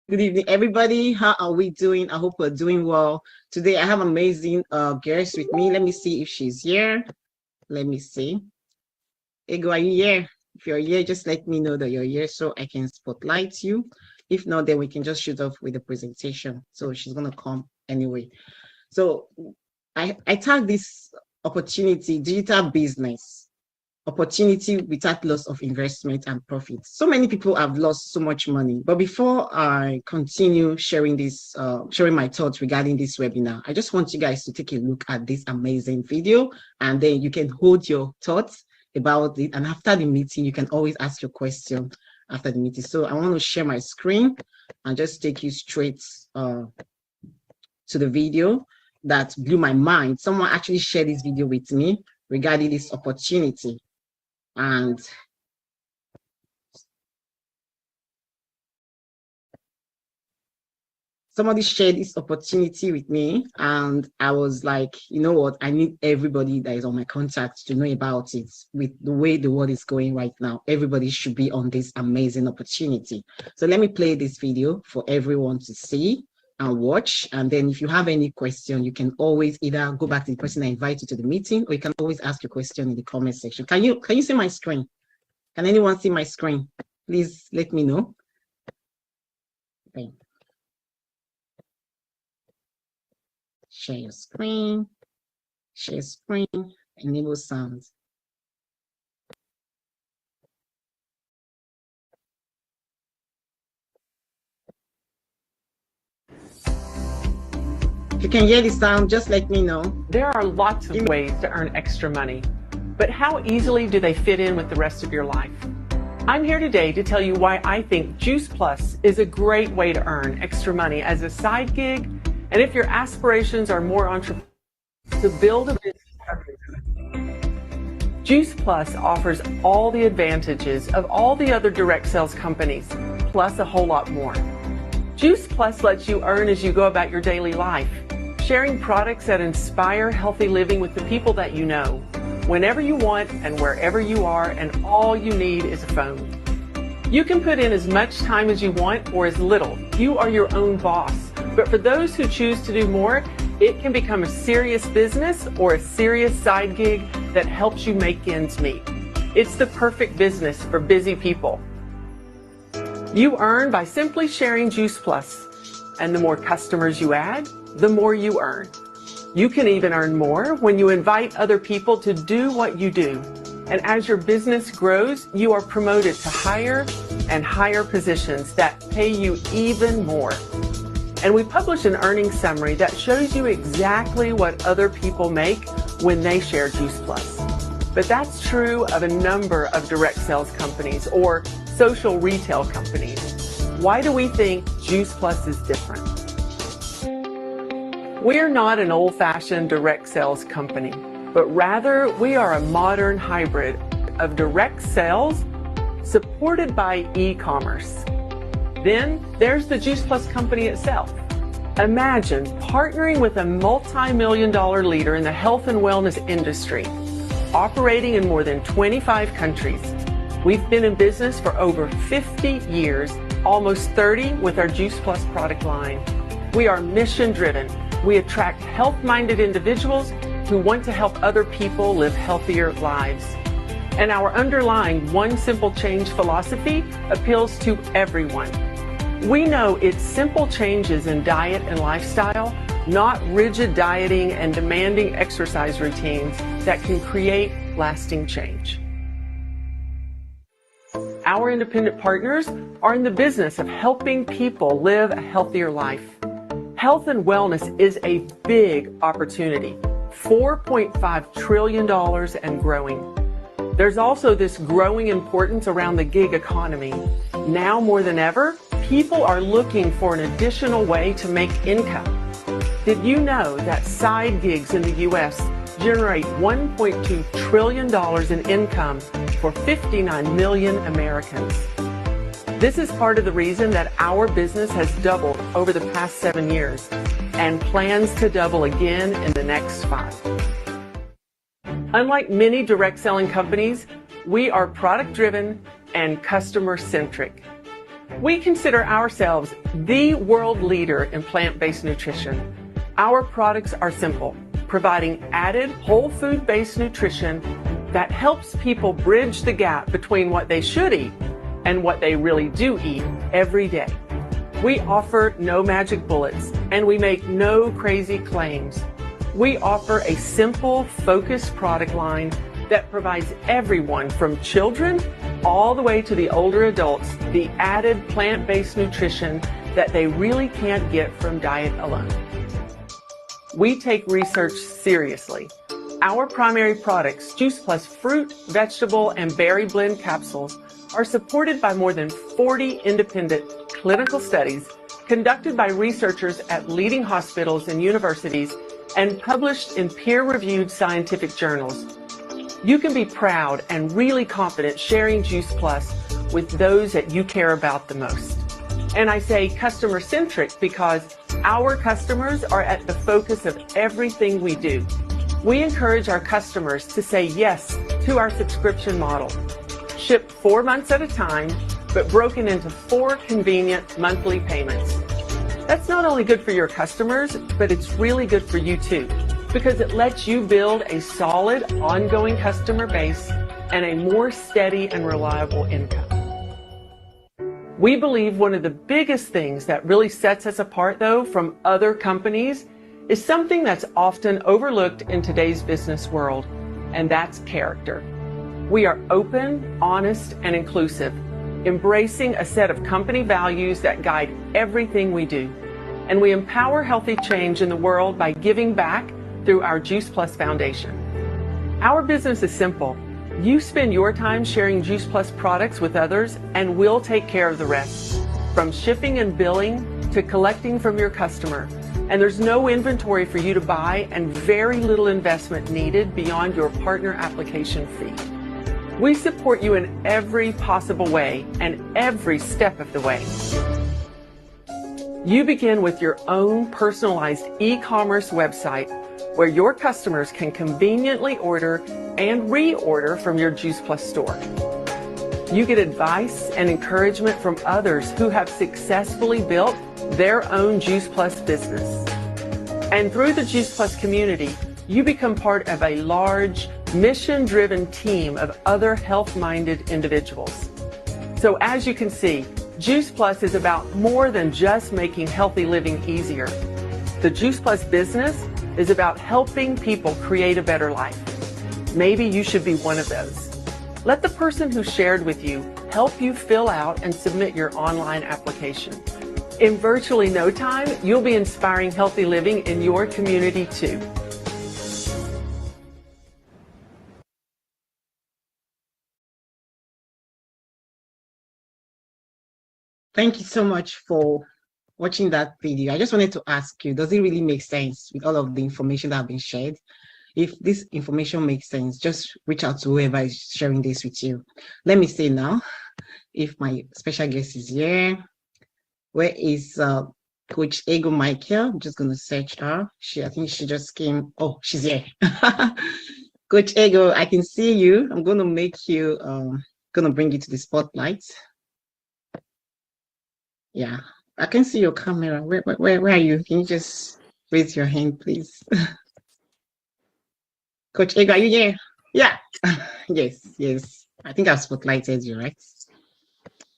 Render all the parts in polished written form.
Good evening, everybody. How are we doing? I hope we're doing well. Today, I have amazing guest with me. Let me see if she's here. Let me see. Ego, are you here? If you're here, just let me know that you're here so I can spotlight you. If not, then we can just shoot off with the presentation. So she's going to come anyway. So I tag this opportunity, digital business. Opportunity without loss of investment and profit. So many people have lost so much money. But before I continue sharing my thoughts regarding this webinar, I just want you guys to take a look at this amazing video, and then you can hold your thoughts about it. And after the meeting, you can always ask your question after the meeting. So I want to share my screen and just take you straight to the video that blew my mind. Someone actually shared this video with me regarding this opportunity. And somebody shared this opportunity with me, and I was like, you know what, I need everybody that is on my contact to know about it. With the way the world is going right now, everybody should be on this amazing opportunity. So let me play this video for everyone to see and watch. And then if you have any question, you can always either go back to the person that invited you to the meeting, or you can always ask your question in the comment section. Can you see my screen? Can anyone see my screen? Please let me know. Okay. Share your screen. Share screen. Enable sound. If you can hear the sound, just let me know. There are lots of ways to earn extra money, but how easily do they fit in with the rest of your life? I'm here today to tell you why I think Juice Plus is a great way to earn extra money as a side gig, and if your aspirations are more entrepreneurial, to build a business. Juice Plus offers all the advantages of all the other direct sales companies, plus a whole lot more. Juice Plus lets you earn as you go about your daily life, sharing products that inspire healthy living with the people that you know, whenever you want and wherever you are, and all you need is a phone. You can put in as much time as you want or as little. You are your own boss. But for those who choose to do more, it can become a serious business or a serious side gig that helps you make ends meet. It's the perfect business for busy people. You earn by simply sharing Juice Plus, and the more customers you add, the more you earn. You can even earn more when you invite other people to do what you do. And as your business grows, you are promoted to higher and higher positions that pay you even more. And we publish an earnings summary that shows you exactly what other people make when they share Juice Plus. But that's true of a number of direct sales companies or social retail companies. Why do we think Juice Plus is different? We're not an old-fashioned direct sales company, but rather we are a modern hybrid of direct sales supported by e-commerce. Then there's the Juice Plus company itself. Imagine partnering with a multi-million-dollar leader in the health and wellness industry, operating in more than 25 countries. We've been in business for over 50 years, almost 30 with our Juice Plus product line. We are mission-driven. We attract health-minded individuals who want to help other people live healthier lives. And our underlying one simple change philosophy appeals to everyone. We know it's simple changes in diet and lifestyle, not rigid dieting and demanding exercise routines, that can create lasting change. Our independent partners are in the business of helping people live a healthier life. Health and wellness is a big opportunity, $4.5 trillion and growing. There's also this growing importance around the gig economy. Now more than ever, people are looking for an additional way to make income. Did you know that side gigs in the U.S. generate $1.2 trillion in income for 59 million Americans? This is part of the reason that our business has doubled over the past 7 years and plans to double again in the next 5. Unlike many direct selling companies, we are product driven and customer centric. We consider ourselves the world leader in plant-based nutrition. Our products are simple, providing added whole food-based nutrition that helps people bridge the gap between what they should eat and what they really do eat every day. We offer no magic bullets, and we make no crazy claims. We offer a simple, focused product line that provides everyone from children all the way to the older adults the added plant-based nutrition that they really can't get from diet alone. We take research seriously. Our primary products, Juice Plus fruit, vegetable, and berry blend capsules, are supported by more than 40 independent clinical studies conducted by researchers at leading hospitals and universities and published in peer-reviewed scientific journals. You can be proud and really confident sharing Juice Plus with those that you care about the most. And I say customer-centric because our customers are at the focus of everything we do. We encourage our customers to say yes to our subscription model. Shipped 4 months at a time, but broken into 4 convenient monthly payments. That's not only good for your customers, but it's really good for you too, because it lets you build a solid, ongoing customer base and a more steady and reliable income. We believe one of the biggest things that really sets us apart, though, from other companies is something that's often overlooked in today's business world, and that's character. We are open, honest, and inclusive, embracing a set of company values that guide everything we do. And we empower healthy change in the world by giving back through our Juice Plus Foundation. Our business is simple. You spend your time sharing Juice Plus products with others, and we'll take care of the rest, from shipping and billing to collecting from your customer. And there's no inventory for you to buy and very little investment needed beyond your partner application fee. We support you in every possible way and every step of the way. You begin with your own personalized e-commerce website where your customers can conveniently order and reorder from your Juice Plus store. You get advice and encouragement from others who have successfully built their own Juice Plus business. And through the Juice Plus community, you become part of a large, mission-driven team of other health-minded individuals. So as you can see, Juice Plus is about more than just making healthy living easier. The Juice Plus business is about helping people create a better life. Maybe you should be one of those. Let the person who shared with you help you fill out and submit your online application. In virtually no time, you'll be inspiring healthy living in your community too. Thank you so much for watching that video. I just wanted to ask you, does it really make sense with all of the information that have been shared? If this information makes sense, just reach out to whoever is sharing this with you. Let me say now, if my special guest is here, where is Coach Ego Michael? I'm just going to search her. I think she just came. Oh, she's here. Coach Ego, I can see you. I'm going to make you, going to bring you to the spotlight. Yeah, I can see your camera. Where are you? Can you just raise your hand, please? Coach Ego, are you here? Yeah. Yes. I think I've spotlighted you, right?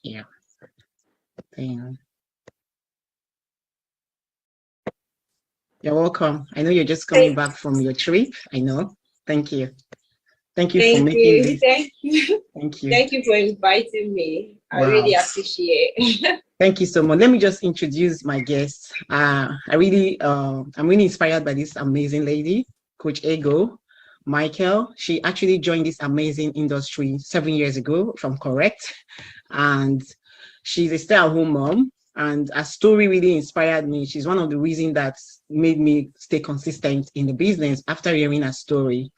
Yeah. Damn. You're welcome. I know you're just coming back from your trip. I know. Thank you. Thank you for making this. Thank you. Thank you. Thank you for inviting me. I really appreciate it. Thank you so much. Let me just introduce my guest. I'm really inspired by this amazing lady, Coach Ego Michael. She actually joined this amazing industry 7 years ago, if I'm correct. And she's a stay-at-home mom. And her story really inspired me. She's one of the reasons that made me stay consistent in the business after hearing her story.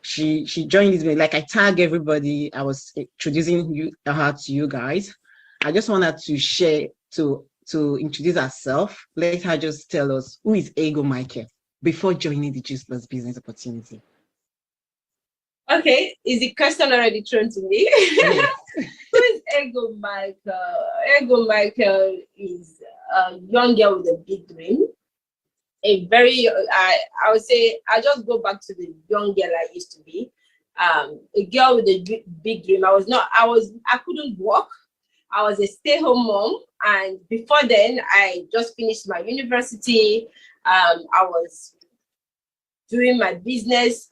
She joined this, like I tag everybody. I was introducing her to you guys. I just wanted to share, to introduce herself. Let her just tell us who is Ego Michael before joining the Juice Plus business opportunity. Okay, is the question already thrown to me? Who is Ego Michael? Ego Michael is a young girl with a big dream. A very, I would say, I just go back to the young girl I used to be. A girl with a big dream. I couldn't walk. I was a stay-home mom, and before then, I just finished my university. I was doing my business,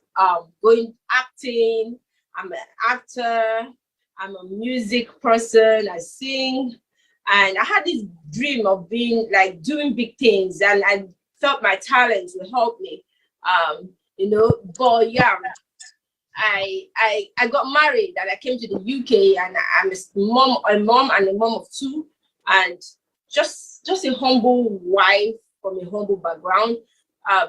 going acting. I'm an actor. I'm a music person. I sing, and I had this dream of being like doing big things, and I felt my talents would help me. But yeah, I got married and I came to the UK, and I'm a mom and a mom of two, and just a humble wife from a humble background.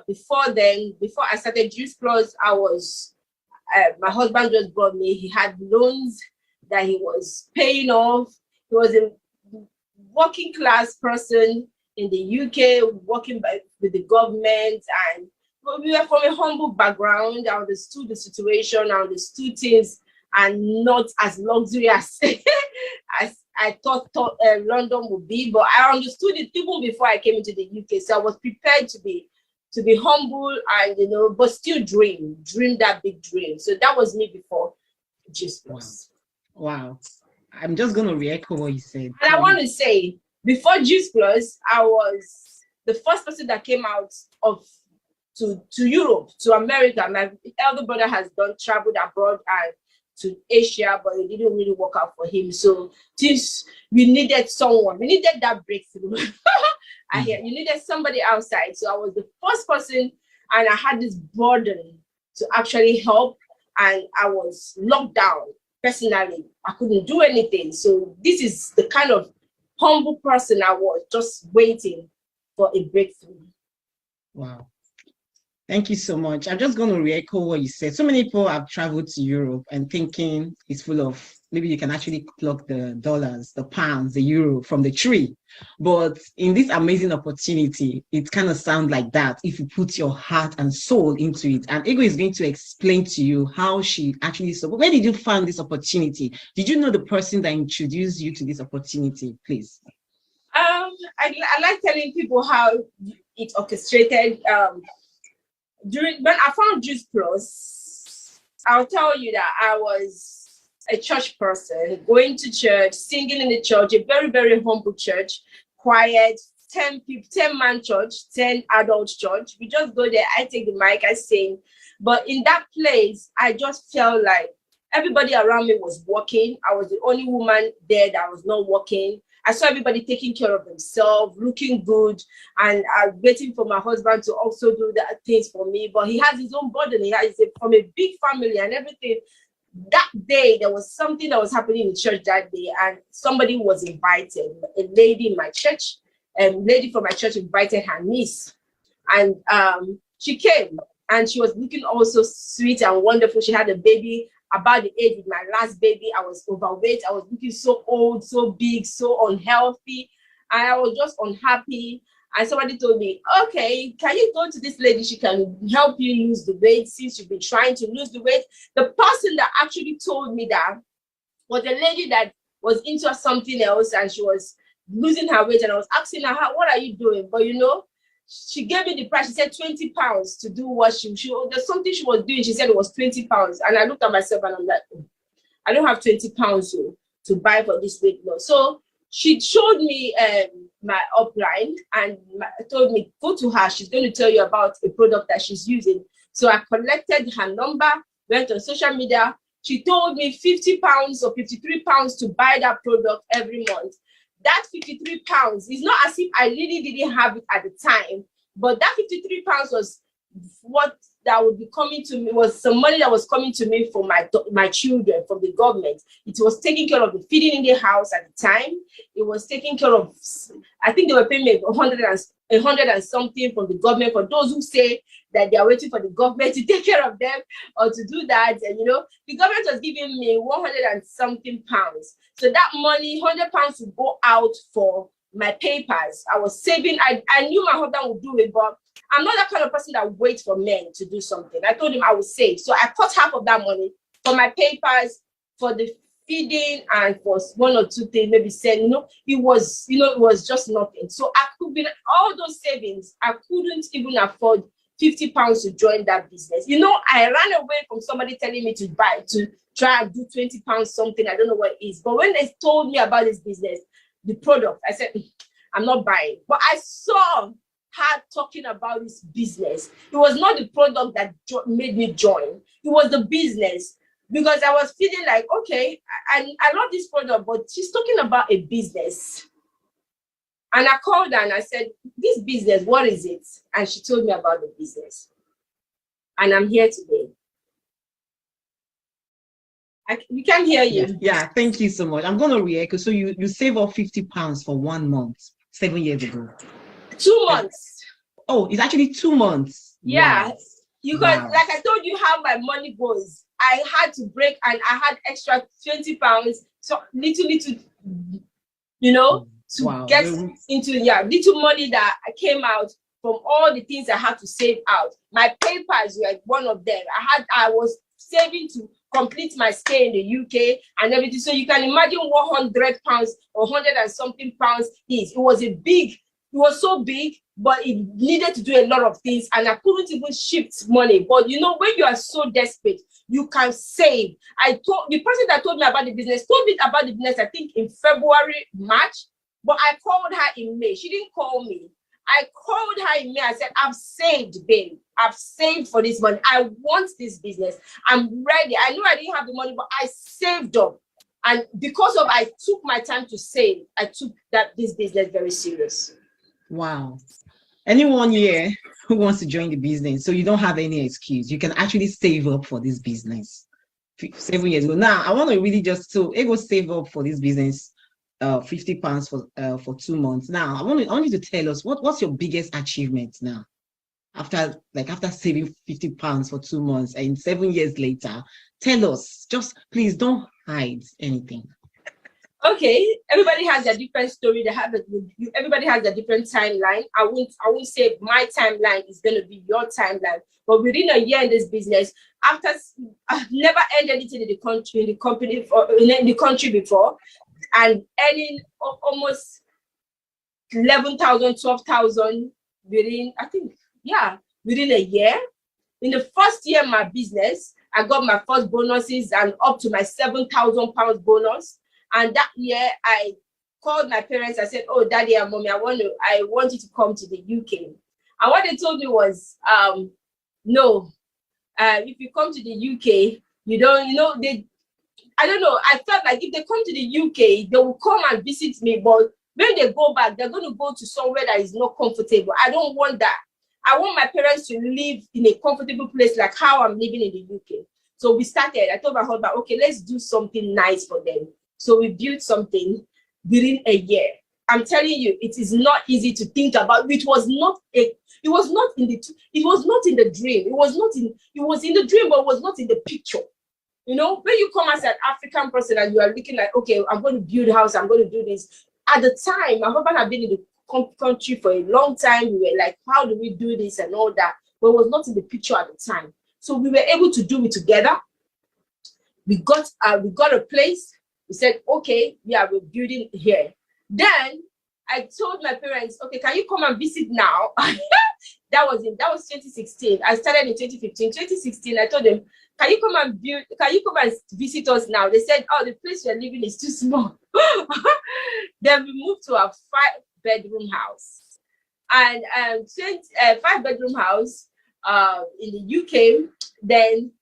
Before I started Juice Plus, my husband just brought me. He had loans that he was paying off. He was a working class person in the UK, working with the government, and we were from a humble background. I understood the situation, I understood things, and not as luxury as I thought London would be, but I understood it even before I came into the UK. So I was prepared to be humble and but still dream that big dream. So that was me before Juice Plus. Wow. I'm just gonna re-echo what you said. And I want to say, before Juice Plus, I was the first person that came out to Europe, to America. My elder brother has traveled abroad and to Asia, but it didn't really work out for him. So since we needed someone, we needed that breakthrough. You needed somebody outside. So I was the first person, and I had this burden to actually help, and I was locked down personally. I couldn't do anything. So this is the kind of humble person I was, just waiting for a breakthrough. Wow. Thank you so much. I'm just going to re-echo what you said. So many people have traveled to Europe and thinking it's full of, maybe you can actually pluck the dollars, the pounds, the euro from the tree. But in this amazing opportunity, it kind of sounds like that if you put your heart and soul into it. And Ego is going to explain to you how she actually, so where did you find this opportunity? Did you know the person that introduced you to this opportunity, please? I like telling people how it orchestrated. When I found Juice Plus, I'll tell you that I was a church person, going to church, singing in the church, a very, very humble church, quiet, 10-man church, 10 adult church. We just go there, I take the mic, I sing. But in that place, I just felt like everybody around me was working. I was the only woman there that was not working. I saw everybody taking care of themselves, looking good, and I'm waiting for my husband to also do the things for me. But he has his own burden. He has from a big family and everything. That day, there was something that was happening in church that day, and somebody was invited. A lady in my church, a lady from my church invited her niece, and she came, and she was looking also sweet and wonderful. She had a baby about the age of my last baby. I was overweight. I was looking so old, so big, so unhealthy. And I was just unhappy. And somebody told me, okay, can you go to this lady? She can help you lose the weight since you've been trying to lose the weight. The person that actually told me that was a lady that was into something else, and she was losing her weight. And I was asking her, what are you doing? But she gave me the price. She said 20 pounds to do what there's something she was doing. She said it was 20 pounds. And I looked at myself and I'm like, I don't have 20 pounds to buy for this weight loss. So she showed me my upline and told me, go to her. She's going to tell you about a product that she's using. So I collected her number, went on social media. She told me 50 pounds or 53 pounds to buy that product every month. That 53 pounds is not as if I really didn't have it at the time, but that 53 pounds was what that would be coming to me, was some money that was coming to me for my children from the government. It was taking care of the feeding in the house at the time. It was taking care of, I think they were paying me 100 and something from the government for those who say that they are waiting for the government to take care of them or to do that. And the government was giving me 100 and something pounds. So that money, 100 pounds, would go out for my papers. I was saving. I knew my husband would do it, but I'm not that kind of person that waits for men to do something. I told him I would save. So I cut half of that money for my papers, for the feeding and for one or two things, maybe saying, it was just nothing. So I could be all those savings, I couldn't even afford £50 to join that business. I ran away from somebody telling me to try and do £20 something. I don't know what it is. But when they told me about this business, the product, I said, I'm not buying. But I saw her talking about this business. It was not the product that made me join. It was the business. Because I was feeling like, okay, I love this product, but she's talking about a business. And I called her and I said, this business, what is it? And she told me about the business. And I'm here today. We can hear you. Yeah, thank you so much. I'm going to react. So you save up £50 for 1 month, 7 years ago. 2 months. Oh, it's actually 2 months. Yeah. Wow. Because Like I told you how my money goes. I had to break and I had extra £20. So little, to get into little money that came out from all the things I had to save out. My papers were one of them. I was saving to complete my stay in the UK and everything. So you can imagine what £100 or 100 and something pounds is. It was so big, but it needed to do a lot of things and I couldn't even shift money. But when you are so desperate, you can save. The person that told me about the business told me about the business, I think in February, March, but I called her in May. She didn't call me. I called her in May. I said, I've saved, babe. I've saved for this money. I want this business. I'm ready. I knew I didn't have the money, but I saved up. And because of I took my time to save, I took this business very serious. Wow. Anyone here who wants to join the business, so you don't have any excuse. You can actually save up for this business 7 years ago. Now, I want to really ego save up for this business, £50 for 2 months. Now, I want you to tell us what's your biggest achievement now after saving £50 for 2 months and 7 years later. Tell us, just please don't hide anything. Okay, everybody has a different story. Everybody has a different timeline. I won't say my timeline is going to be your timeline. But within a year in this business, after I've never earned anything in the country before, and earning almost 11,000, 12,000 within a year. In the first year of my business, I got my first bonuses and up to my £7,000 bonus. And that year, I called my parents. I said, "Oh, Daddy and Mommy, I want you to come to the UK." And what they told me was, "No, if you come to the UK, you don't. I don't know. I felt like if they come to the UK, they will come and visit me. But when they go back, they're going to go to somewhere that is not comfortable. I don't want that. I want my parents to live in a comfortable place like how I'm living in the UK." So we started. I told my husband, "Okay, let's do something nice for them." So we built something within a year. I'm telling you, it is not easy to think about. It was not in the dream. It was in the dream, but it was not in the picture. When you come as an African person and you are looking like, okay, I'm going to build a house, I'm going to do this. At the time, my husband had been in the country for a long time. We were like, how do we do this and all that? But it was not in the picture at the time. So we were able to do it together. We got a place. We said, okay, yeah, we're building here. Then I told my parents, okay, can you come and visit now? That was 2016. I started in 2015. 2016, I told them, can you come and visit us now? They said, oh, the place we're living is too small. Then we moved to a 5-bedroom house. And 5-bedroom house in the UK. Then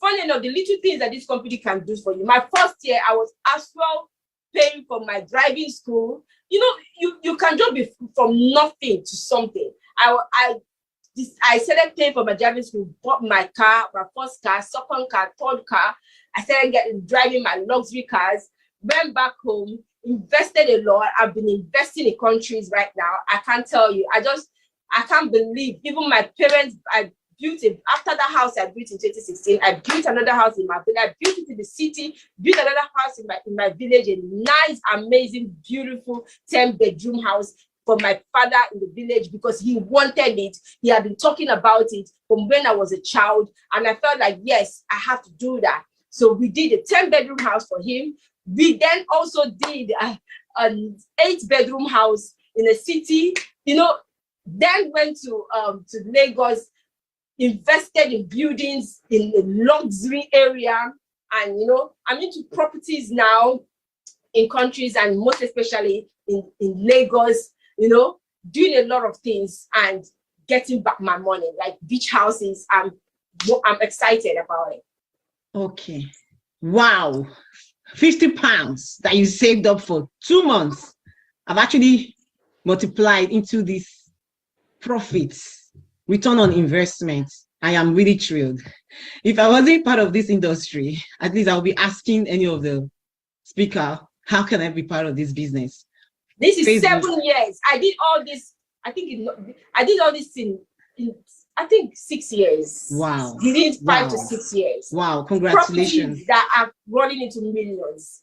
funny enough, the little things that this company can do for you. My first year, I was as well paying for my driving school. You can just be from nothing to something. I started paying for my driving school, bought my car, my first car, second car, third car. I started driving my luxury cars, went back home, invested a lot. I've been investing in countries right now. I can't tell you. I can't believe, even my parents, after that house I built in 2016, I built another house in my village. I built it in the city, built another house in my village, a nice, amazing, beautiful 10-bedroom house for my father in the village because he wanted it. He had been talking about it from when I was a child. And I felt like, yes, I have to do that. So we did a 10-bedroom house for him. We then also did an 8-bedroom house in a city, you know, then went to Lagos, invested in buildings in a luxury area. And, you know, I'm into properties now in countries, and most especially in Lagos, you know, doing a lot of things and getting back my money, like beach houses. I'm excited about it. Okay. Wow. 50 pounds that you saved up for 2 months have actually multiplied into this profits, return on investment. I am really thrilled. If I wasn't part of this industry, at least I'll be asking any of the speaker, how can I be part of this business? This is Facebook. 7 years. I did all this. I did all this in I think 6 years. Wow. Within 5 to 6 years. Wow. Congratulations. Properties that are running into millions.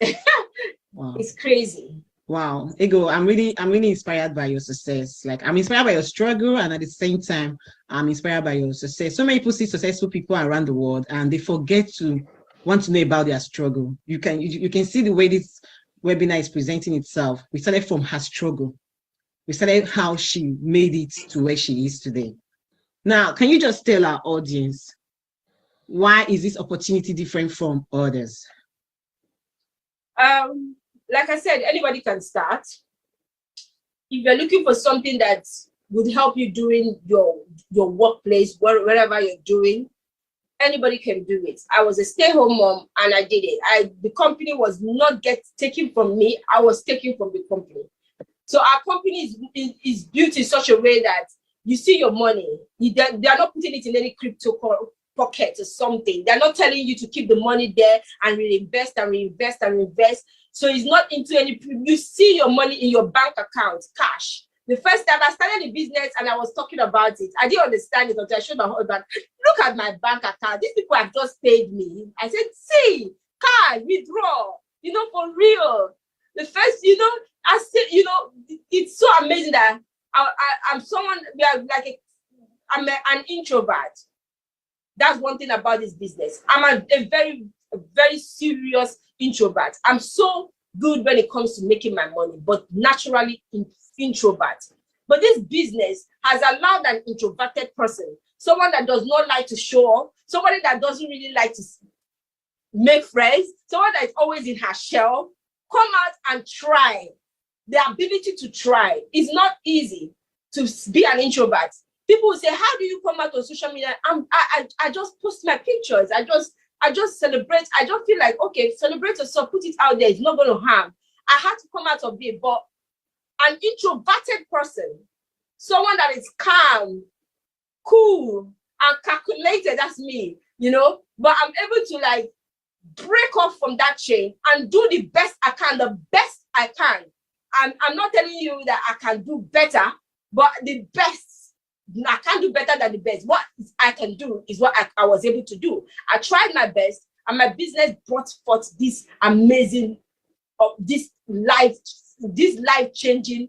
Wow. It's crazy. Wow. Ego, I'm really inspired by your success. Like, I'm inspired by your struggle, and at the same time, I'm inspired by your success. So many people see successful people around the world and they forget to want to know about their struggle. You can see the way this webinar is presenting itself. We started from her struggle. We started how she made it to where she is today. Now, can you just tell our audience, why is this opportunity different from others? Like I said, anybody can start. If you're looking for something that would help you doing your workplace, wherever you're doing, anybody can do it. I was a stay-home mom and I did it. The company was not taken from me. I was taken from the company. So our company is built in such a way that you see your money. They are not putting it in any crypto pocket or something. They're not telling you to keep the money there and reinvest and reinvest and reinvest. So it's not into any, you see your money in your bank account, cash. The first time I started the business and I was talking about it, I didn't understand it until I showed my husband, look at my bank account. These people have just paid me. I said, see, cash, withdraw, you know, for real. The first, you know, I said, you know, it's so amazing that I'm someone, I'm an introvert. That's one thing about this business. I'm a very, very serious introvert. I'm so good when it comes to making my money, but naturally introvert. But this business has allowed an introverted person, someone that does not like to show off, somebody that doesn't really like to make friends, someone that is always in her shell, come out and try. The ability to try is not easy to be an introvert. People will say, how do you come out on social media? I just post my pictures. I just celebrate. I just feel like, okay, celebrate yourself, put it out there. It's not going to harm. I had to come out of it. But an introverted person, someone that is calm, cool, and calculated, that's me, you know, but I'm able to like break off from that chain and do the best I can, the best I can. I'm not telling you that I can do better, but the best, I can't do better than the best. What I can do is what I was able to do. I tried my best, and my business brought forth this amazing, this life-changing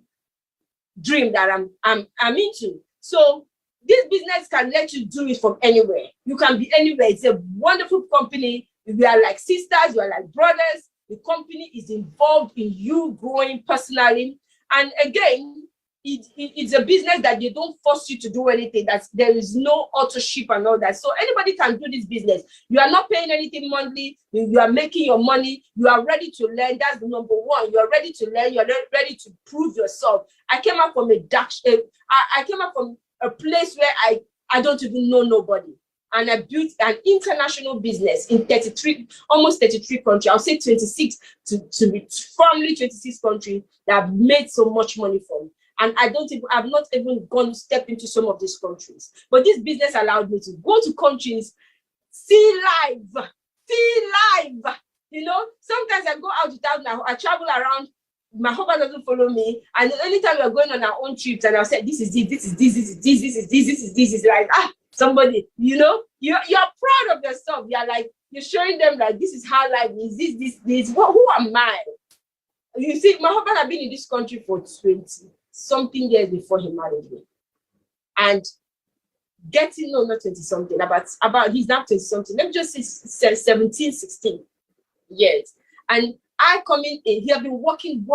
dream that I'm into. So this business can let you do it from anywhere. You can be anywhere. It's a wonderful company. We are like sisters, we are like brothers. The company is involved in you growing personally. And again, it's a business that they don't force you to do anything. There is no authorship and all that. So anybody can do this business. You are not paying anything monthly. You are making your money. You are ready to learn. That's the number one. You are ready to learn. You are ready to prove yourself. I came out from I came out from a place where I don't even know nobody. And I built an international business in almost 33 countries. I'll say 26 to be firmly 26 countries that I've made so much money from. And I've not even gone step into some of these countries. But this business allowed me to go to countries, see live. You know, sometimes I go out without I travel around. My husband doesn't follow me. And anytime we're going on our own trips, and I'll say, this is like, somebody, you know, you're proud of yourself. You're like, you're showing them like, this is how life is, this. Who am I? You see, my husband had been in this country for 20-something years before he married me. And getting, no, not 20 something, about he's now 20 something. Let me just say 17, 16 years. And I come in, he have been working.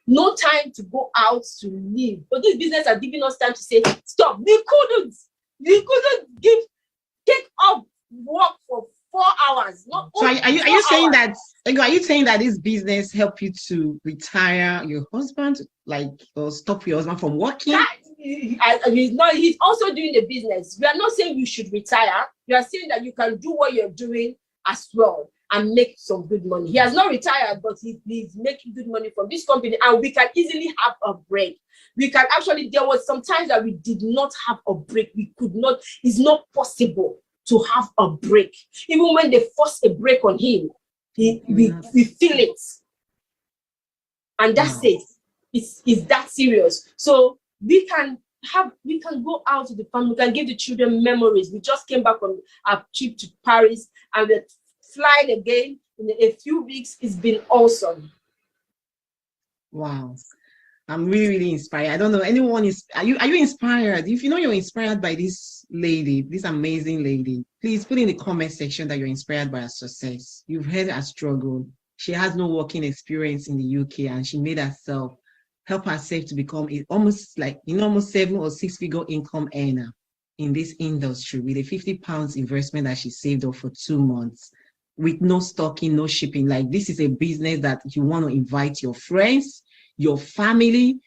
No time to go out to live. But this business has given us time to say, stop. We couldn't take up work for 4 hours. Not So only are you 4 saying hours. that, are you saying that this business help you to retire your husband, like, or stop your husband from working? He's also doing the business. We are not saying you should retire. We are saying that you can do what you're doing as well and make some good money. He has not retired, but he's making good money from this company, and we can easily have a break. We can actually, there was some times that we did not have a break. We could not, it's not possible to have a break. Even when they force a break on him, we feel it. And that's it. It's that serious. So we can go out to the family, we can give the children memories. We just came back from our trip to Paris, and we're flying again in a few weeks. It's been awesome. Wow. I'm really, really inspired. I don't know, anyone are you inspired? If you know you're inspired by this lady, this amazing lady, please put in the comment section that you're inspired by her success. You've heard her struggle. She has no working experience in the UK, and she made help herself to become almost 7 or 6 figure income earner in this industry with a £50 investment that she saved up for 2 months, with no stocking, no shipping. Like, this is a business that you want to invite your friends, your family.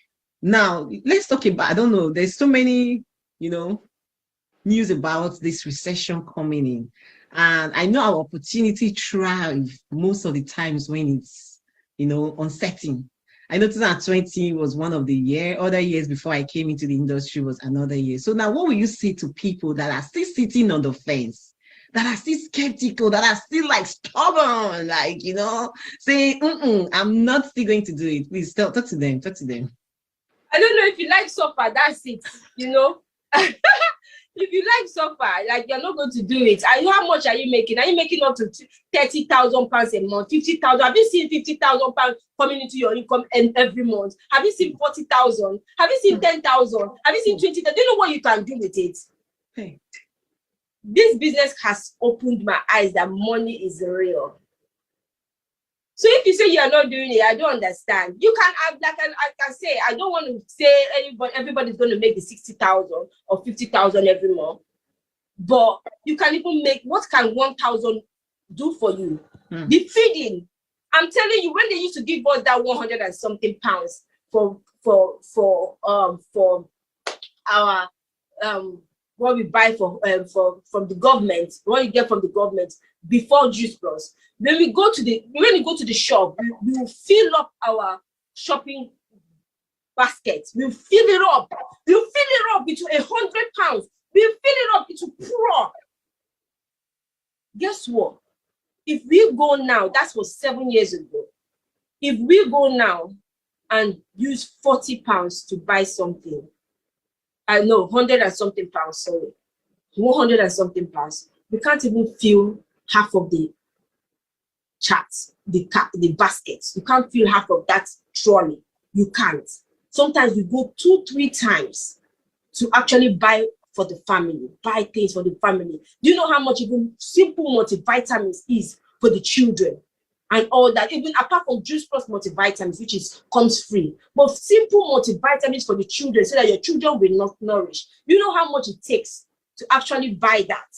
Now, let's talk about, I don't know, there's so many, news about this recession coming in. And I know our opportunity thrive most of the times when it's, uncertain. I know 2020 was one of the year. Other years before I came into the industry was another year. So now, what will you say to people that are still sitting on the fence, that are still skeptical, that are still like stubborn, like, saying, I'm not still going to do it? Please talk to them. I don't know, if you like suffer, that's it, If you like suffer, like, you're not going to do it. How much are you making? Are you making up to £30,000 a month, 50,000? Have you seen £50,000 coming into your income every month? Have you seen 40,000? Have you seen 10,000? Have you seen 20,000? Do you know what you can do with it? Hey. This business has opened my eyes that money is real. So if you say you are not doing it, I don't understand. You can have, like I can say, I don't want to say everybody's going to make the 60,000 or 50,000 every month, but you can even make, what can 1,000 do for you? The feeding. I'm telling you, when they used to give us that 100 and something pounds for our what we buy from the government, what you get from the government before Juice Plus. When we go to the shop, we will fill up our shopping basket. We'll fill it up. We'll fill it up into £100. We'll fill it up into pour. Guess what? If we go now, that was 7 years ago. If we go now and use £40 to buy something, I know 100 and something pounds, sorry, 100 and something pounds, we can't even fill half of the chats, the baskets. You can't fill half of that trolley. You can't. Sometimes we go 2-3 times to actually buy for the family, buy things for the family. Do you know how much even simple multivitamins is for the children and all that? Even apart from Juice Plus multivitamins, which comes free, but simple multivitamins for the children so that your children will not nourish. You know how much it takes to actually buy that?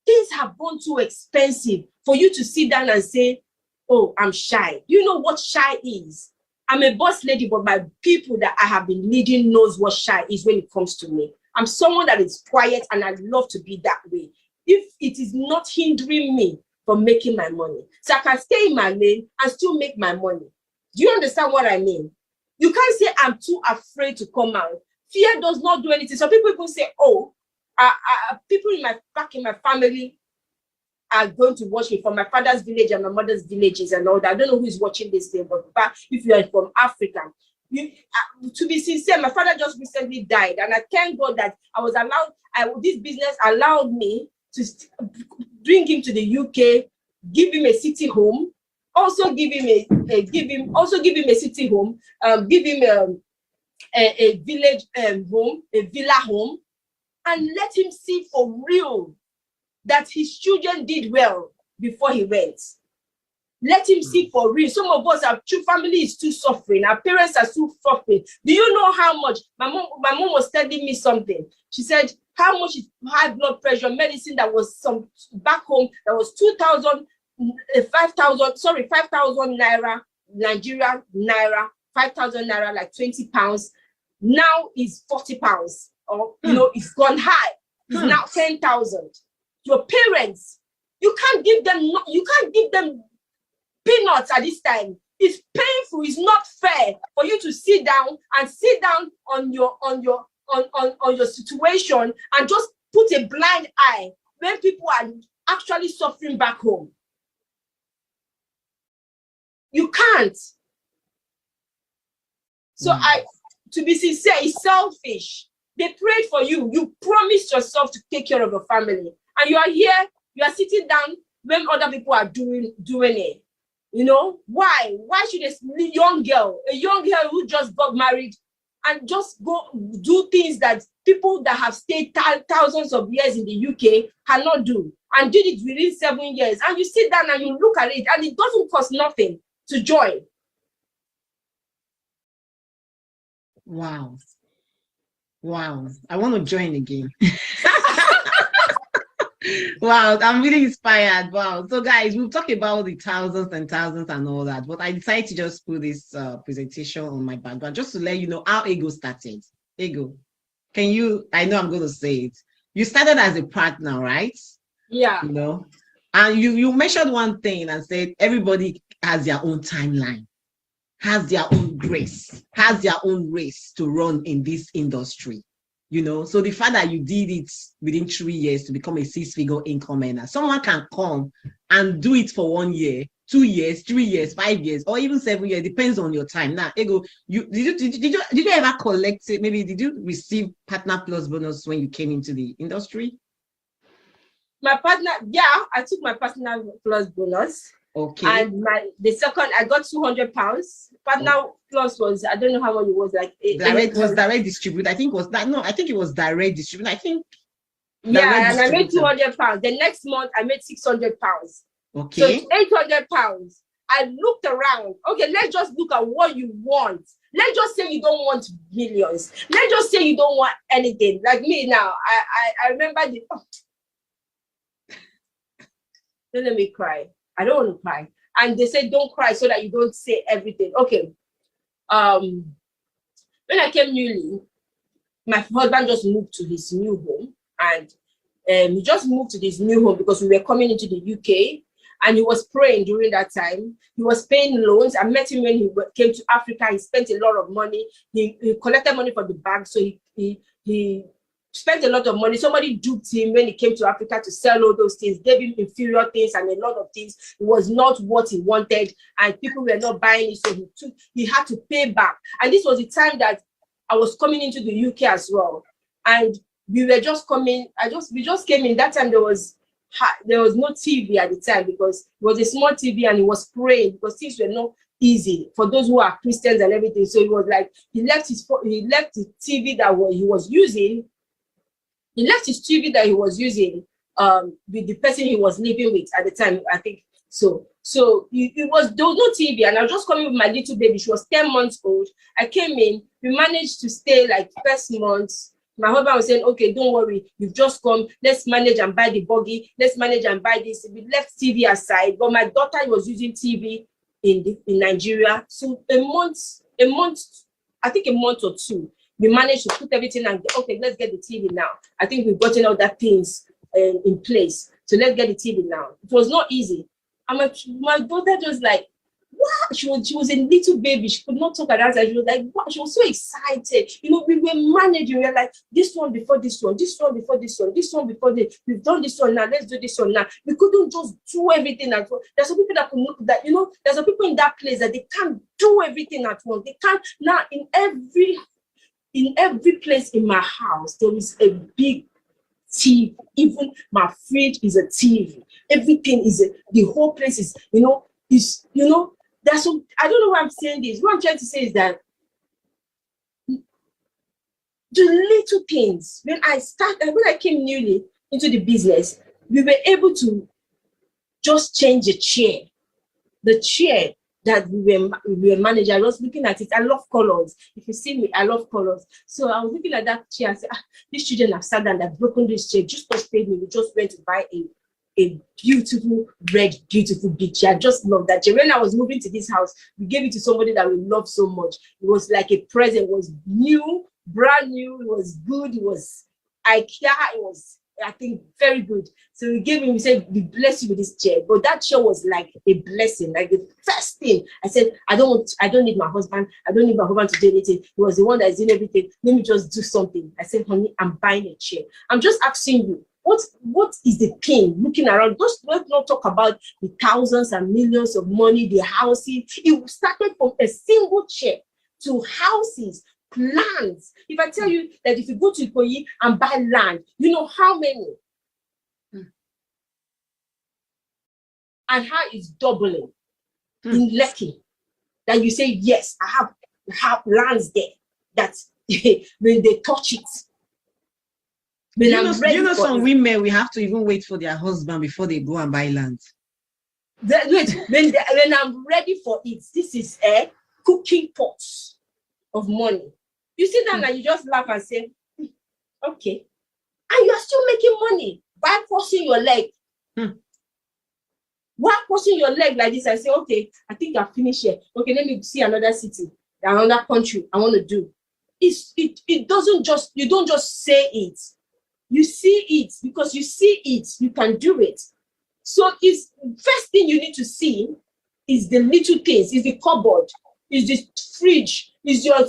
Things have gone too expensive for you to sit down and say, oh, I'm shy. You know what shy is? I'm a boss lady, but my people that I have been leading knows what shy is when it comes to me. I'm someone that is quiet, and I love to be that way. If it is not hindering me from making my money, so I can stay in my lane and still make my money. Do you understand what I mean? You can't say I'm too afraid to come out. Fear does not do anything. Some people say, oh, people back in my family are going to watch me from my father's village and my mother's villages and all that. I don't know who is watching this thing, but if you are from Africa, to be sincere, my father just recently died, and I thank God that I was allowed. This business allowed me to bring him to the UK, give him a city home, also give him a city home, give him a village home, a villa home. and let him see for real that his children did well before he went. Let him see for real. Some of us, our family is still suffering. Our parents are still suffering. Do you know how much? My mom was telling me something. She said, how much is high blood pressure medicine that was some back home that was 5,000 naira, Nigerian naira, 5,000 naira, like 20 pounds. Now is 40 pounds. Or, it's gone high. It's now 10,000. Your parents, you can't give them peanuts at this time. It's painful. It's not fair for you to sit down on your situation and just put a blind eye when people are actually suffering back home. You can't. So to be sincere, it's selfish. They prayed for you. You promised yourself to take care of your family, and you are here. You are sitting down when other people are doing it. Why? Why should a young girl who just got married and just go do things that people that have stayed thousands of years in the UK cannot do, and did it within 7 years? And you sit down and you look at it, and it doesn't cost nothing to join. Wow. I want to join again. Wow, I'm really inspired. Wow. So guys, we'll talk about the thousands and thousands and all that, but I decided to just put this presentation on my background just to let you know how Ego started. Ego, I know I'm going to say it. You started as a partner, right? Yeah. And you mentioned one thing and said everybody has their own timeline, has their own grace, has their own race to run in this industry. So the fact that you did it within 3 years to become a 6-figure income earner, someone can come and do it for 1 year, 2 years, 3 years, 5 years, or even 7 years. Depends on your time. Now, Ego, did you ever collect it? Maybe did you receive Partner Plus bonus when you came into the industry? My partner, I took my Partner Plus bonus. Okay. And the second, I got 200 pounds. Partner Plus was, I don't know how much it was, like direct distribute. I think it was direct distribute. I think. Yeah, and I made 200 pounds. The next month, I made 600 pounds. Okay. So 800 pounds. I looked around. Okay, let's just look at what you want. Let's just say you don't want millions. Let's just say you don't want anything. Like me now, I remember don't let me cry. I don't want to cry. And they said, don't cry so that you don't say everything. Okay. When I came newly, my husband just moved to his new home. And he just moved to this new home because we were coming into the UK. And he was praying during that time. He was paying loans. I met him when he came to Africa. He spent a lot of money. He collected money for the bank. So he spent a lot of money. Somebody duped him when he came to Africa to sell all those things, gave him inferior things and a lot of things. It was not what he wanted, and people were not buying it. So he had to pay back. And this was the time that I was coming into the UK as well. And we were just coming. We just came in. That time there was no TV at the time because it was a small TV, and he was praying because things were not easy for those who are Christians and everything. So it was like he left the TV that he was using. He left his TV that he was using with the person he was living with at the time, I think. So there was no TV, and I was just coming with my little baby. She was 10 months old. I came in. We managed to stay like first month. My husband was saying, okay, don't worry. You've just come. Let's manage and buy the buggy. Let's manage and buy this. We left TV aside, but my daughter was using TV in Nigeria. So a month, I think a month or two, we managed to put everything and okay, let's get the TV now. I think we've gotten all that things in place. So let's get the TV now. It was not easy. And my daughter just like, what? She was a little baby. She could not talk at that time. She was like, what? She was so excited. We were managing. We were like, this one before this one, this one before this one, this one before this. We've done this one now. Let's do this one now. We couldn't just do everything at once. There's some people that could look that, there's some people in that place that they can't do everything at once. They can't. Now, in every place in my house, there is a big TV. Even my fridge is a TV. Everything is the whole place is, that's what, I don't know why I'm saying this. What I'm trying to say is that The little things. When I came newly into the business, we were able to just change a chair. The chair that we were managing, I was looking at it. I love colors. If you see me, I love colors. So I was looking at that chair and said, these children have sat down, they've broken this chair. Just paid me. We just went to buy a beautiful red, beautiful big chair. I just love that chair. When I was moving to this house, we gave it to somebody that we love so much. It was like a present. It was new, brand new. It was good. It was IKEA. It was, I think, very good. So we gave him, we said, we bless you with this chair. But that chair was like a blessing, like the first thing. I said, I don't need my husband. I don't need my husband to do anything. He was the one that is doing everything. Let me just do something. I said, honey, I'm buying a chair. I'm just asking you, what is the thing looking around? Let's not talk about the thousands and millions of money, the houses. It started from a single chair to houses, plans. If I tell you that if you go to Ikoyi and buy land, you know how many? And how it's doubling in Lekki. That you say, yes, I have lands there that when they touch it. You know some women, we have to even wait for their husband before they go and buy land. When I'm ready for it, this is a cooking pot of money. You sit down and you just laugh and say, okay. And you are still making money by crossing your leg. While crossing your leg like this, I say, okay, I think I've finished here. Okay, let me see another city, another country I want to do. It doesn't just, you don't just say it. You see it, because you see it, you can do it. So it's first thing you need to see is the little things, is the cupboard, is the fridge, is your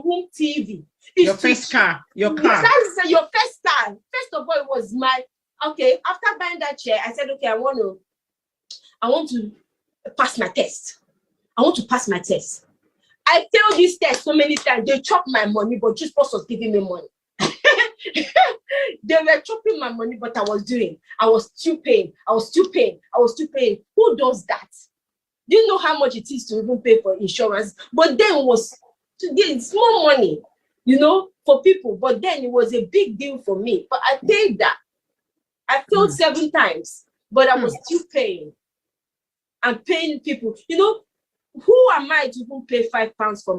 room TV. Your first car, your car. That's your first car. First of all, it was okay, after buying that chair, I said, okay, I want to pass my test. I want to pass my test. I failed this test so many times. They chopped my money, but just was giving me money. They were chopping my money, but I was still paying. Who does that? Do you know how much it is to even pay for insurance? But then it's more money, for people. But then it was a big deal for me. But I paid that. I failed 7 times, but I was still paying. And paying people. Who am I to even pay £5 for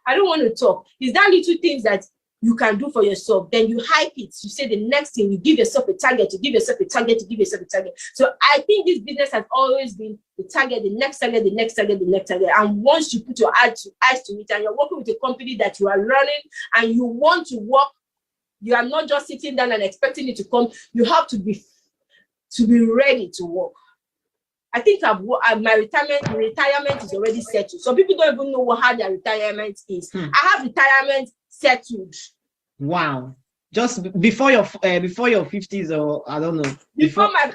I don't want to talk. Is that little things that you can do for yourself? Then you hype it. You say the next thing, you give yourself a target, you give yourself a target, you give yourself a target. So I think this business has always been the target, the next target, the next target, the next target. And once you put your eyes to it, and you're working with a company that you are learning and you want to work, you are not just sitting down and expecting it to come. You have to be ready to work. I think my retirement is already settled. Some people don't even know how their retirement is. I have retirement settled. Wow! Just before your 50s, or I don't know. Before my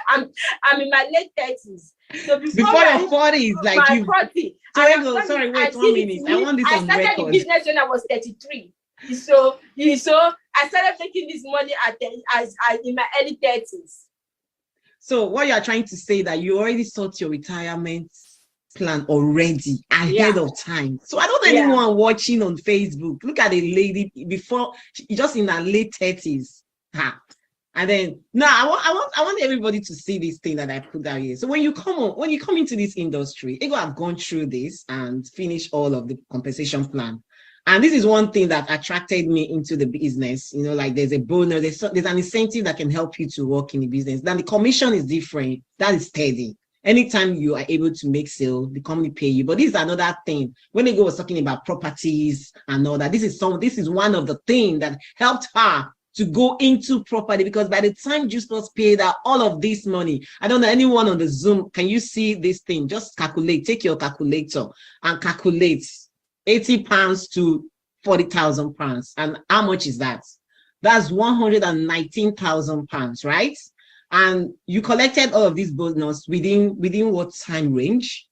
I'm in my late 30s. So before your 40s, like my you. 40. Sorry, wait 1 minute. I want this on record. I started the business when I was 33. So I started making this money in my early 30s. So what you are trying to say that you already sought your retirement plan already ahead of time. So I don't know anyone watching on Facebook. Look at a lady before just in her late 30s. And then I want everybody to see this thing that I put out here. So when you come into this industry, you have gone through this and finish all of the compensation plan. And this is one thing that attracted me into the business. Like there's a bonus, there's an incentive that can help you to work in the business. Then the commission is different. That is steady. Anytime you are able to make sales, the company pay you. But this is another thing. When Ego was talking about properties and all that, this is one of the things that helped her to go into property, because by the time Juice Plus paid out all of this money, I don't know anyone on the Zoom, can you see this thing? Just calculate, take your calculator and calculate £80 to £40,000. And how much is that? That's £119,000, right? And you collected all of this bonus within what time range?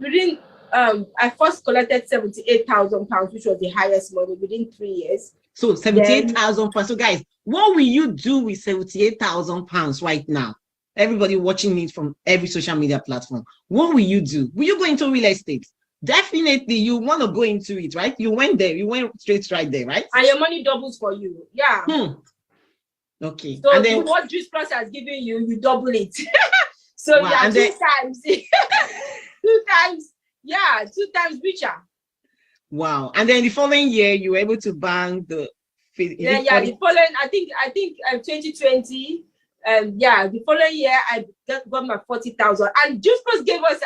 I first collected £78,000, which was the highest money, within 3 years. So £78,000. So guys, what will you do with £78,000 right now? Everybody watching me from every social media platform, what will you do? Will you go into real estate? definitely you want to go into it, right? You went there, you went straight right there, right? And your money doubles for you. Yeah. Okay. So And then what Juice Plus has given you, you double it. So wow, yeah, and two then, times. 2 times. Yeah, 2 times richer. wow. And then the following year, you were able to bank the, is Yeah, it yeah. 40? The following, I think 2020. Yeah, the following year I got my 40,000. And Juice Plus gave us,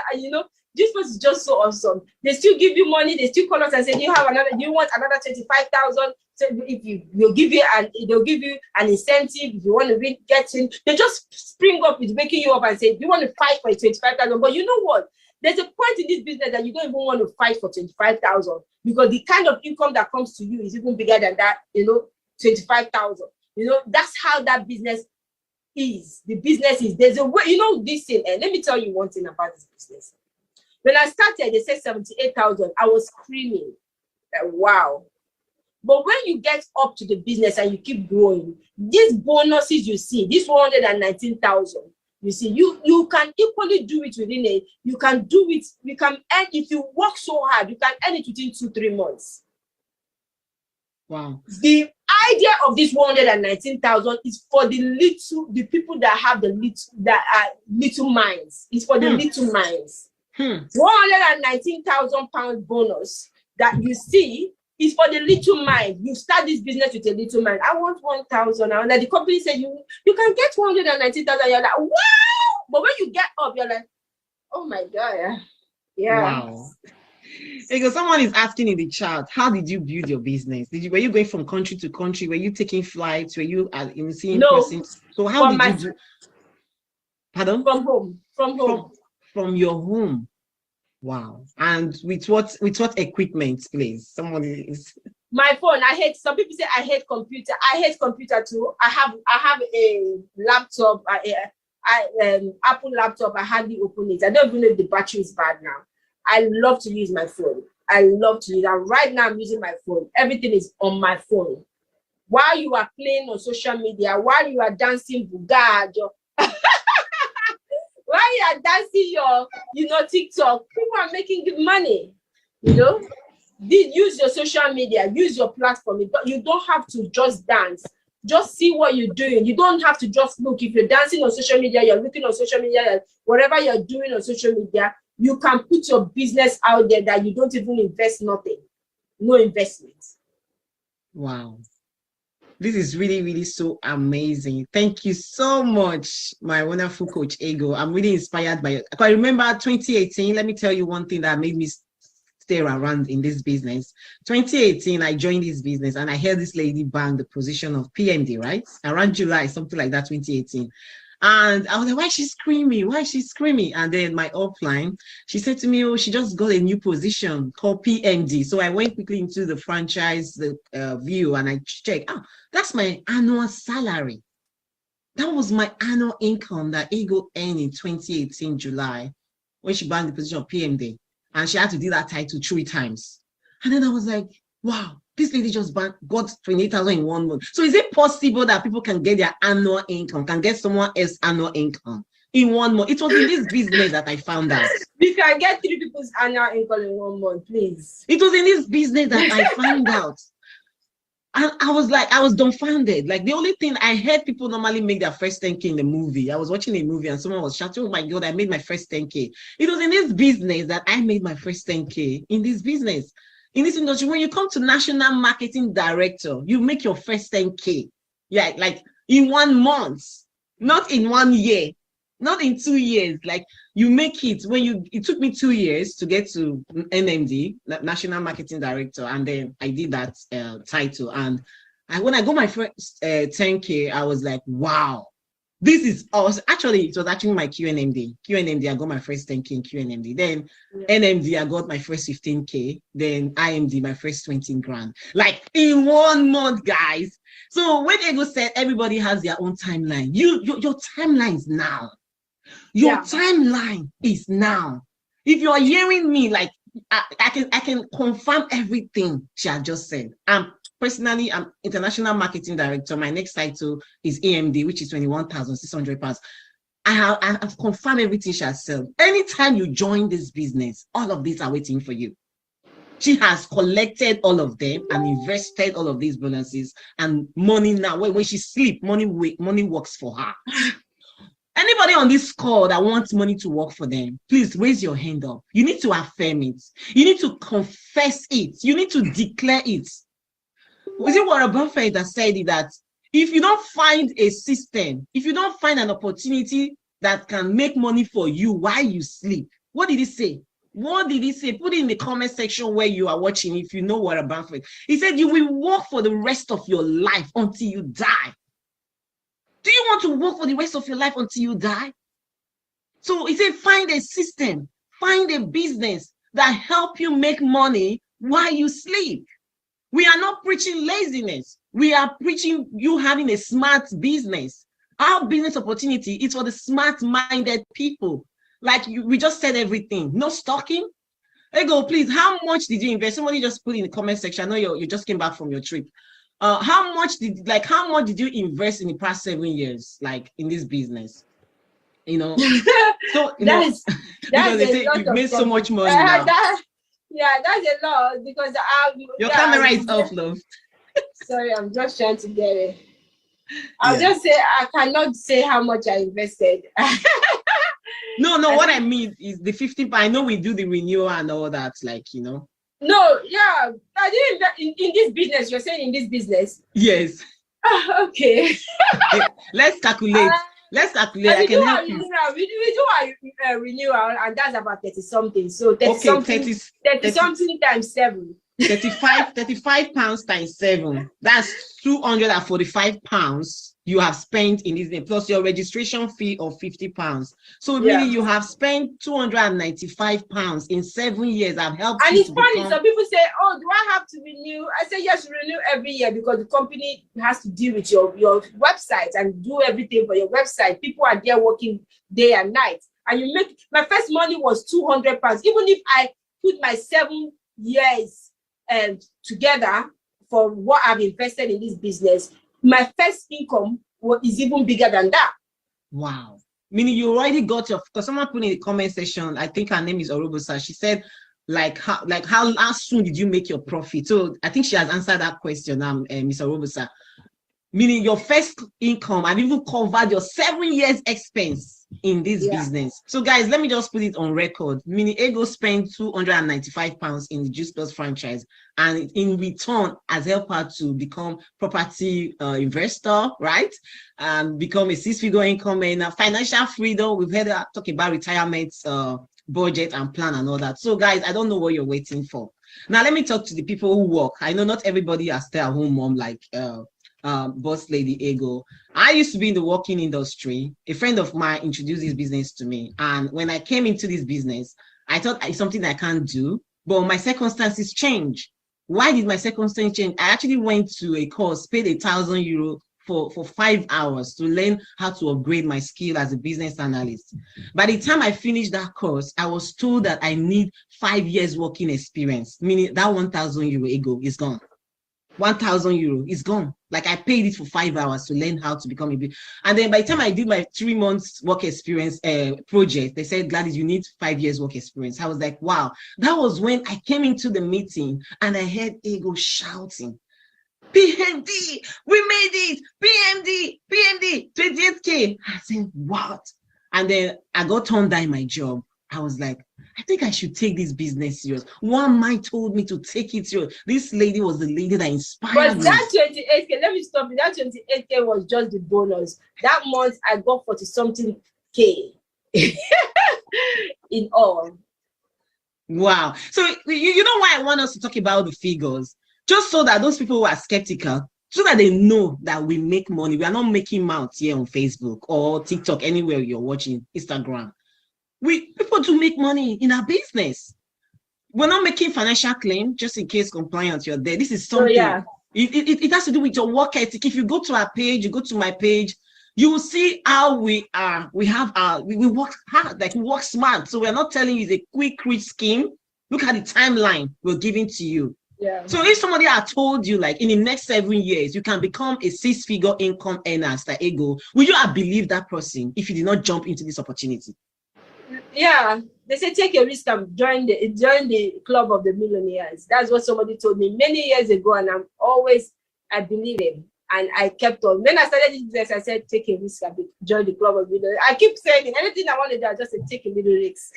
Juice Plus is just so awesome. They still give you money. They still call us and say, do you want another 25,000? So if they'll give you an incentive if you want to get in. They just spring up with waking you up and say, do you want to fight for 25,000? But you know what? There's a point in this business that you don't even want to fight for 25,000 because the kind of income that comes to you is even bigger than that, 25,000. That's how that business is. The business is, there's a way, this thing. And let me tell you one thing about this business. When I started, they said 78,000. I was screaming, wow. But when you get up to the business and you keep growing, these bonuses you see, this 119,000, you see, you can equally do it within you can do it, you can earn, if you work so hard, you can earn it within 2-3 months. Wow. The idea of this 119,000 is for the people that have little minds. It's for the little minds. 119,000 pound bonus that you see is for the little mind. You start this business with a little mind. I want 1,000. And the company said you can get 119,000. You're like, wow! But when you get up, you're like, oh my God. Yeah. Wow. Because someone is asking in the chat, how did you build your business? Were you going from country to country? Were you taking flights? Were you seeing persons? So how did you do? Pardon? From home. From home. From your home. Wow. And with what equipment, please? Someone is my phone. Some people say I hate computer. I hate computer too. I have a laptop, Apple laptop. I hardly open it. I don't even know if the battery is bad now. I love to use my phone. I love to use it. And right now I'm using my phone. Everything is on my phone. While you are playing on social media, while you are dancing Bugad, while you are dancing your TikTok, people are making good money. Use your social media, use your platform. You don't have to just dance. Just see what you're doing. You don't have to just look. If you're dancing on social media, you're looking on social media, whatever you're doing on social media, you can put your business out there that you don't even invest nothing. No investment. Wow. This is really, really so amazing. Thank you so much, my wonderful coach, Ego. I'm really inspired by it. I remember 2018, let me tell you one thing that made me stay around in this business. 2018, I joined this business and I heard this lady bang the position of PMD, right? Around July, something like that, 2018. And I was like, why is she screaming? Why is she screaming? And then my upline, she said to me, oh, she just got a new position called PMD. So I went quickly into the franchise view and I checked, that's my annual salary. That was my annual income that Ego earned in 2018, July, when she banned the position of PMD. And she had to do that title 3 times. And then I was like, wow, this lady just got 28,000 in 1 month. So is it possible that people can get their annual income, can get someone else's annual income in 1 month? It was in this business that I found out. You can get 3 people's annual income in 1 month, please. It was in this business that I found out. And I was dumbfounded. Like the only thing I heard people normally make their first 10K in the movie. I was watching a movie and someone was shouting, oh my God, I made my first 10K. It was in this business that I made my first 10K in this business. In this industry, when you come to national marketing director, you make your first 10K. Yeah, like in 1 month, not in 1 year, not in 2 years. Like you make it it took me 2 years to get to NMD, National Marketing Director. And then I did that title. And when I got my first 10K, I was like, wow, this is awesome. Actually, it was actually my QNMD. I got my first 10K in QNMD. Then NMD, I got my first 15K. Then IMD, my first 20 grand. Like in 1 month, guys. So when Ego said everybody has their own timeline, your timeline is now. Your timeline is now. If you are hearing me, like I can confirm everything she had just said. Personally, I'm International Marketing Director. My next title is AMD, which is 21,600 pounds. I've confirmed everything she has said. Anytime you join this business, all of these are waiting for you. She has collected all of them and invested all of these bonuses and money now. When she sleeps, money works for her. Anybody on this call that wants money to work for them, please raise your hand up. You need to affirm it. You need to confess it. You need to declare it. Was it Warren Buffett that said it, that if you don't find a system, if you don't find an opportunity that can make money for you while you sleep, what did he say? What did he say? Put it in the comment section where you are watching if you know Warren Buffett. He said you will work for the rest of your life until you die. Do you want to work for the rest of your life until you die? So he said find a system, find a business that help you make money while you sleep. We are not preaching laziness. We are preaching you having a smart business. Our business opportunity is for the smart-minded people. Like we just said everything. No stalking. Ego, please, how much did you invest? Somebody just put in the comment section. I know you just came back from your trip. How much did you invest in the past 7 years, like in this business? You know, so that's because they say you've made so much money now. That's a lot because your camera is off, love. Sorry, I'm just trying to get it. I'll just say I cannot say how much I invested. No, what I mean is the 50. I know we do the renewal and all that, like, you know. No, yeah, I didn't in this business. You're saying in this business? Yes. Okay. Let's calculate. Let's calculate. I can help you. We do our renewal, and that's about 30 something. So 30 something times 7. 35 pounds times 7. That's 245 pounds you have spent in this, plus your registration fee of 50 pounds. So really you have spent 295 pounds in 7 years. I've helped. And it's funny, some people say, oh, do I have to renew? I say yes, renew every year because the company has to deal with your website and do everything for your website. People are there working day and night. And you make, my first money was 200 pounds. Even if I put my 7 years together for what I've invested in this business, my first income is even bigger than that. Wow. Meaning you already got your, because someone put in the comment section, I think her name is Orobosa. She said, how soon did you make your profit? So I think she has answered that question, Ms. Orobosa. Meaning your first income and even covered your 7 years expense in this business. So guys, let me just put it on record. Meaning Ego spent 295 pounds in the Juice Plus franchise, and in return has helped her to become property investor, right? And become a 6-figure income earner, financial freedom. We've heard her talk about retirement budget and plan and all that. So guys, I don't know what you're waiting for. Now let me talk to the people who work. I know not everybody has stay-at-home mom like boss lady Ego. I used to be in the working industry. A friend of mine introduced this business to me, and when I came into this business, I thought it's something I can't do, but my circumstances changed. Why did my circumstances change? I actually went to a course, paid €1,000 for 5 hours to learn how to upgrade my skill as a business analyst. By the time I finished that course, I was told that I need 5 years working experience, meaning that €1,000 Ego is gone. €1,000 is gone. Like I paid it for 5 hours to learn how to become a big. And then by the time I did my 3 months work experience project, they said, Gladys, you need 5 years work experience. I was like, wow. That was when I came into the meeting and I heard Ego shouting, PMD, we made it, PMD, 28K. I said, what? And then I got turned down my job. I was like, I think I should take this business serious. One man told me to take it serious. This lady was the lady that inspired me. But that 28K, let me stop you. That 28K was just the bonus. That month I got 40-something K in all. Wow. So you know why I want us to talk about the figures? Just so that those people who are skeptical, so that they know that we make money. We are not making mouths here on Facebook or TikTok, anywhere you're watching, Instagram. People do make money in our business. We're not making financial claim just in case compliance you're there. This is something. It has to do with your work ethic. If you go to our page, you go to my page, you will see how we are. We work hard, like we work smart. So we're not telling you it's a quick rich scheme. Look at the timeline we're giving to you. Yeah. So if somebody had told you, like, in the next 7 years, you can become a 6-figure income earner, like Ego, would you have believed that person if you did not jump into this opportunity? Yeah, they say take a risk and join the club of the millionaires. That's what somebody told me many years ago, and I believe him, and I kept on. When I started this business, I said take a risk and join the club of millionaires. I keep saying it. Anything I want to do, I just say take a little risk.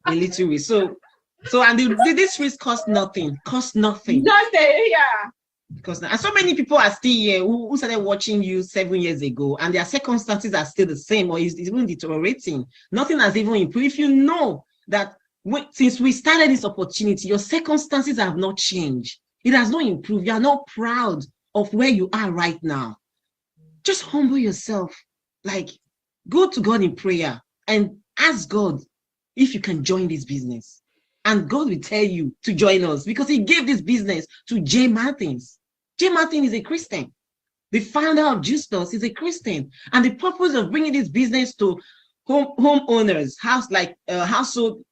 A little risk. So and this risk cost nothing. Nothing. Yeah. Because and so many people are still here who started watching you 7 years ago, and their circumstances are still the same, or is even deteriorating. Nothing has even improved. If you know that since we started this opportunity, your circumstances have not changed, it has not improved, you are not proud of where you are right now, just humble yourself. Like, go to God in prayer and ask God if you can join this business. And God will tell you to join us, because he gave this business to Jay Martins. Jay Martin is a Christian. The founder of Juice Plus is a Christian. And the purpose of bringing this business to homeowners, household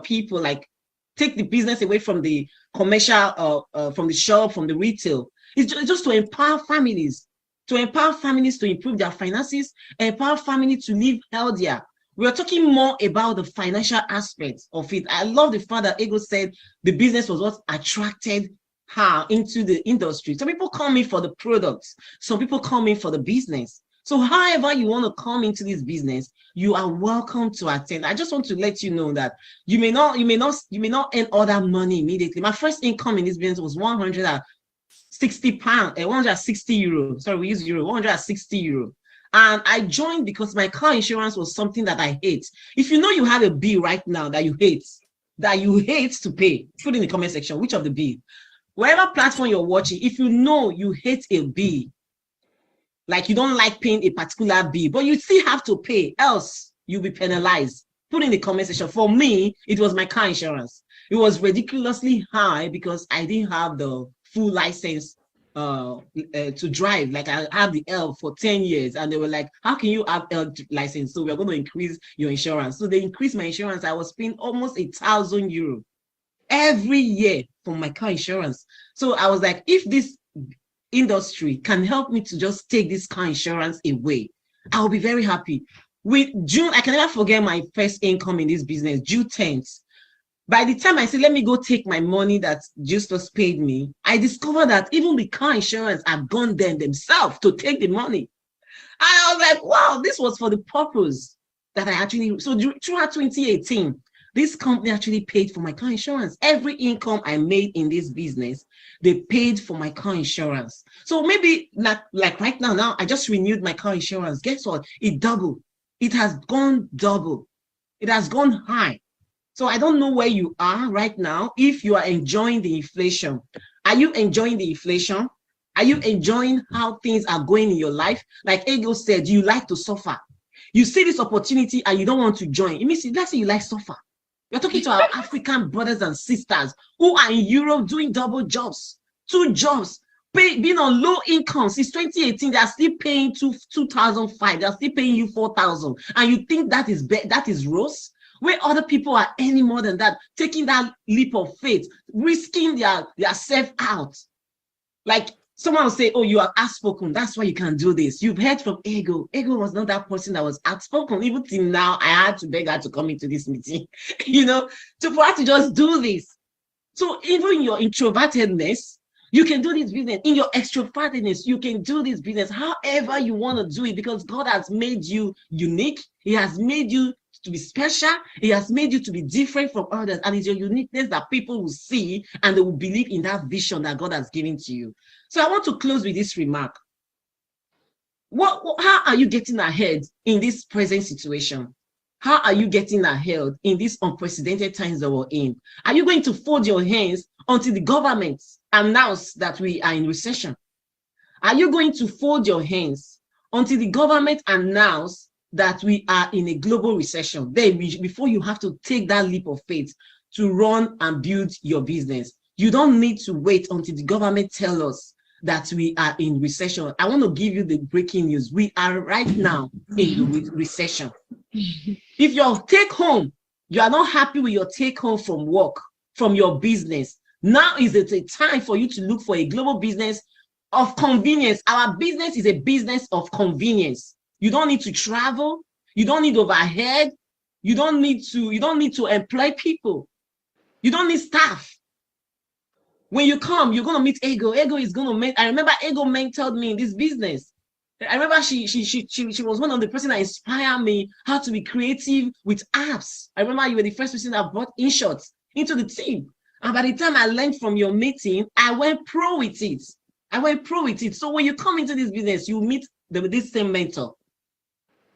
people, like, take the business away from the commercial, from the shop, from the retail. It's just to empower families, to improve their finances, empower families to live healthier. We're talking more about the financial aspects of it. I love the fact that Ego said the business was what attracted her into the industry. Some people come in for the products, some people come in for the business. So however you want to come into this business, you are welcome to attend. I just want to let you know that you may not earn all that money immediately. My first income in this business was 160 pounds, 160 euro. Sorry, we use euro, 160 euro. And I joined because my car insurance was something that I hate. If you know you have a bill right now that you hate to pay, put in the comment section which of the bill. Whatever platform you're watching, if you know you hate a bill, like you don't like paying a particular bill, but you still have to pay, else you'll be penalized, put in the comment section. For me, it was my car insurance. It was ridiculously high because I didn't have the full license to drive. Like, I had the L for 10 years, and they were like, how can you have L license? So we're going to increase your insurance. So they increased my insurance. I was paying almost €1,000 every year for my car insurance. So I was like, if this industry can help me to just take this car insurance away, I'll be very happy. With June, I can never forget my first income in this business, June 10th. By the time I said, let me go take my money that Justus paid me, I discovered that even the car insurance had gone there themselves to take the money. And I was like, wow, this was for the purpose that I actually, so throughout 2018, this company actually paid for my car insurance. Every income I made in this business, they paid for my car insurance. So maybe like right now, I just renewed my car insurance. Guess what? It doubled. It has gone double. It has gone high. So I don't know where you are right now, if you are enjoying the inflation. Are you enjoying the inflation? Are you enjoying how things are going in your life? Like Ego said, you like to suffer. You see this opportunity and you don't want to join. It means, let's say you like suffer. You're talking to our African brothers and sisters who are in Europe doing double jobs, 2 jobs, being on low income. Since 2018, they are still paying 2,500. They are still paying you 4,000. And you think that is rose? Where other people are earning more than that, taking that leap of faith, risking their self out. Like, someone will say, oh, you are outspoken, that's why you can do this. You've heard from Ego. Ego was not that person that was outspoken. Even till now, I had to beg her to come into this meeting, for her to just do this. So even in your introvertedness, you can do this business. In your extrovertedness, you can do this business however you want to do it, because God has made you unique. He has made you to be special. He has made you to be different from others, and it's your uniqueness that people will see and they will believe in that vision that God has given to you. So I want to close with this remark. How are you getting ahead in this present situation? How are you getting ahead in these unprecedented times that we're in? Are you going to fold your hands until the government announce that we are in recession? Are you going to fold your hands until the government announce that we are in a global recession? Then, before you have to take that leap of faith to run and build your business, you don't need to wait until the government tells us that we are in recession. I want to give you the breaking news. We are right now in recession. If your take home, you are not happy with your take home from work, from your business, Now is it a time for you to look for a global business of convenience. Our business is a business of convenience. You don't need to travel. You don't need overhead. You don't need to employ people. You don't need staff. When you come, you're gonna meet Ego. Ego is gonna I remember Ego mentored me in this business. I remember she was one of the person that inspired me how to be creative with apps. I remember you were the first person that brought InShots into the team. And by the time I learned from your meeting, I went pro with it. So when you come into this business, you meet this same mentor.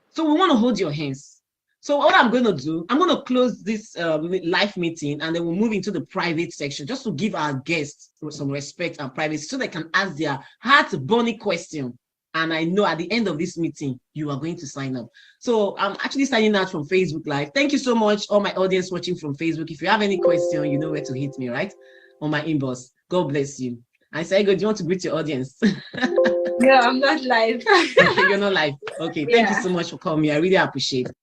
So we want to hold your hands. So what I'm going to do, I'm going to close this live meeting, and then we'll move into the private section just to give our guests some respect and privacy so they can ask their heart-burning question. And I know at the end of this meeting, you are going to sign up. So I'm actually signing out from Facebook Live. Thank you so much, all my audience watching from Facebook. If you have any question, you know where to hit me, right? On my inbox. God bless you. I say, do you want to greet your audience? No, I'm not live. Okay, you're not live. Okay, thank you so much for coming. I really appreciate it.